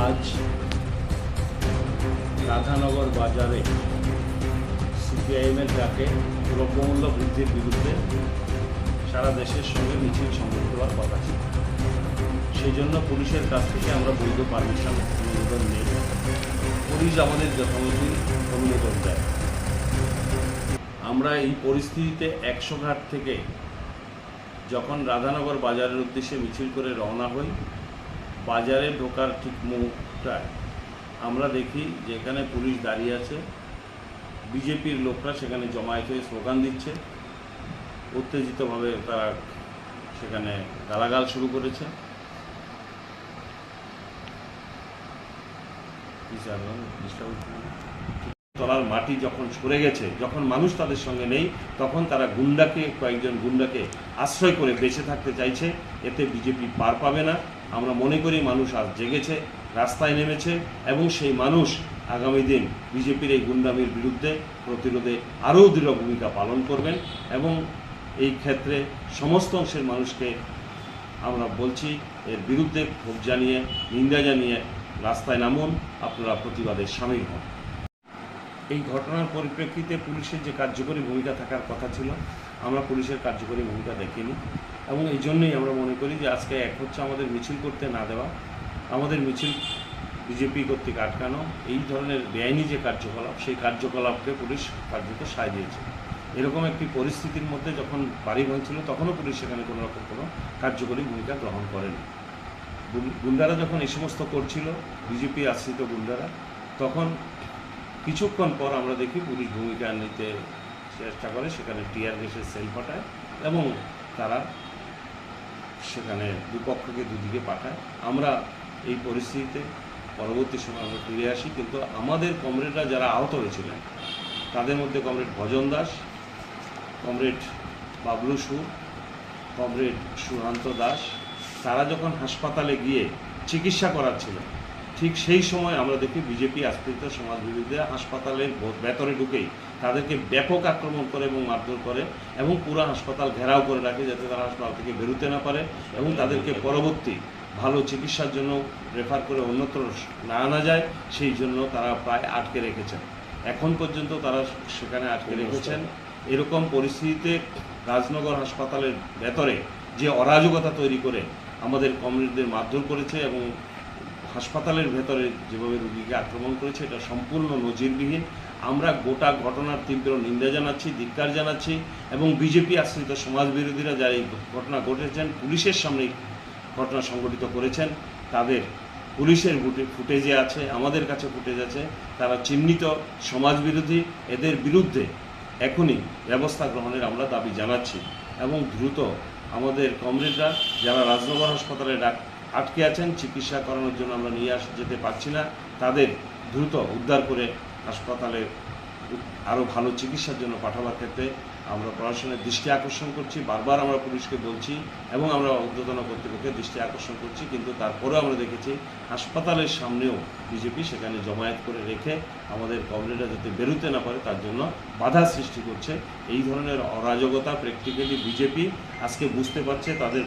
आज রাধানগর বাজারে সিপিআইএমের ডাকে দ্রব্যমূল্য বৃদ্ধির বিরুদ্ধে সারা দেশের সঙ্গে মিছিল সংগঠিত হওয়ার কথা ছিল। সেই জন্য পুলিশের কাছ থেকে আমরা বৈধ পারমিশন অনুমোদন নেই। পুলিশ আমাদের যথামতি অনুমোদন দেয়। আমরা এই পরিস্থিতিতে 100 ঘাট থেকে যখন রাধানগর বাজারের উদ্দেশ্যে মিছিল করে রওনা হই, বাজারে ঢোকার ঠিক মুখটায় আমরা দেখি যে এখানে পুলিশ দাঁড়িয়ে আছে, বিজেপির লোকরা সেখানে জমায়েত হয়ে স্লোগান দিচ্ছে, উত্তেজিতভাবে তারা সেখানে গালাগাল শুরু করেছে। তলার মাটি যখন সরে গেছে, যখন মানুষ তাদের সঙ্গে নেই, তখন তারা কয়েকজন গুন্ডাকে আশ্রয় করে বেঁচে থাকতে চাইছে। এতে বিজেপি পার পাবে না। আমরা মনে করি মানুষ আজ জেগেছে, রাস্তায় নেমেছে এবং সেই মানুষ আগামী দিন বিজেপির এই গুন্ডামির বিরুদ্ধে প্রতিরোধে আরও দৃঢ় ভূমিকা পালন করবেন এবং এই ক্ষেত্রে সমস্ত অংশের মানুষকে আমরা বলছি এর বিরুদ্ধে ক্ষোভ জানিয়ে, নিন্দা জানিয়ে রাস্তায় নামুন, আপনারা প্রতিবাদে সামিল হন। এই ঘটনার পরিপ্রেক্ষিতে পুলিশের যে কার্যকরী ভূমিকা থাকার কথা ছিল, আমরা পুলিশের কার্যকরী ভূমিকা দেখিনি এবং এই জন্যই আমরা মনে করি যে আজকে এক হচ্ছে আমাদের মিছিল করতে না দেওয়া, আমাদের মিছিল বিজেপি কর্তৃক আটকানো, এই ধরনের বেআইনি যে কার্যকলাপ, সেই কার্যকলাপকে পুলিশ কার্যত সায় দিয়েছে। এরকম একটি পরিস্থিতির মধ্যে যখন বাড়ি ভাঙছিল, তখনও পুলিশ সেখানে কোনো রকম কোনো কার্যকরী ভূমিকা গ্রহণ করেনি। গুন্ডারা যখন এই সমস্ত করছিল, বিজেপি আশ্রিত গুন্ডারা, তখন কিছুক্ষণ পর আমরা দেখি পুলিশ ভূমিকা নিতে চেষ্টা করে, সেখানে টিয়ার গ্যাসের সেল ফাটায় এবং তারা সেখানে দুপক্ষকে দুদিকে পাঠায়। আমরা এই পরিস্থিতিতে পরবর্তী সময় আমরা ফিরে আসি, কিন্তু আমাদের কমরেডরা যারা আহত হয়েছিলেন, তাদের মধ্যে কমরেড ভজন দাস, কমরেড বাবলু সুর, কমরেড সুহান্ত দাস, তারা যখন হাসপাতালে গিয়ে চিকিৎসা করাচ্ছিলেন, ঠিক সেই সময় আমরা দেখি বিজেপি আশ্রিত সমাজ বিরোধীরা হাসপাতালের ভেতরে ঢুকেই তাদেরকে ব্যাপক আক্রমণ করে এবং মারধর করে এবং পুরো হাসপাতাল ঘেরাও করে রাখে, যাতে তারা হাসপাতাল থেকে বেরোতে না পারে এবং তাদেরকে পরবর্তী ভালো চিকিৎসার জন্য রেফার করে অন্যত্র না আনা যায়, সেই জন্য তারা প্রায় আটকে রেখেছেন। এখন পর্যন্ত তারা সেখানে আটকে রেখেছেন। এরকম পরিস্থিতিতে রাজনগর হাসপাতালের ভেতরে যে অরাজকতা তৈরি করে আমাদের কমরেডদের মারধর করেছে এবং হাসপাতালের ভেতরে যেভাবে রোগীকে আক্রমণ করেছে, এটা সম্পূর্ণ নজিরবিহীন। আমরা গোটা ঘটনার তীব্র নিন্দা জানাচ্ছি, ধিক্কার জানাচ্ছি এবং বিজেপি আশ্রিত সমাজ বিরোধীরা যারা এই ঘটনা ঘটেছেন, পুলিশের সামনে ঘটনা সংঘটিত করেছেন, তাদের পুলিশের ফুটেজে আছে, আমাদের কাছে ফুটেজ আছে, তারা চিহ্নিত সমাজ বিরোধী। এদের বিরুদ্ধে এখনই ব্যবস্থা গ্রহণের আমরা দাবি জানাচ্ছি এবং দ্রুত আমাদের কমরেডরা যারা রাজনগর হাসপাতালে আটকে আছেন, চিকিৎসা করানোর জন্য আমরা নিয়ে যেতে পারছি না, তাদের দ্রুত উদ্ধার করে হাসপাতালে আরও ভালো চিকিৎসার জন্য পাঠাবার ক্ষেত্রে আমরা প্রশাসনের দৃষ্টি আকর্ষণ করছি। বারবার আমরা পুলিশকে বলছি এবং আমরা ঊর্ধ্বতন কর্তৃপক্ষের দৃষ্টি আকর্ষণ করছি, কিন্তু তারপরেও আমরা দেখেছি হাসপাতালের সামনেও বিজেপি সেখানে জমায়েত করে রেখে আমাদের কমরেডরা যাতে বেরোতে না পারে তার জন্য বাধা সৃষ্টি করছে। এই ধরনের অরাজকতা প্র্যাকটিক্যালি বিজেপি আজকে বুঝতে পারছে তাদের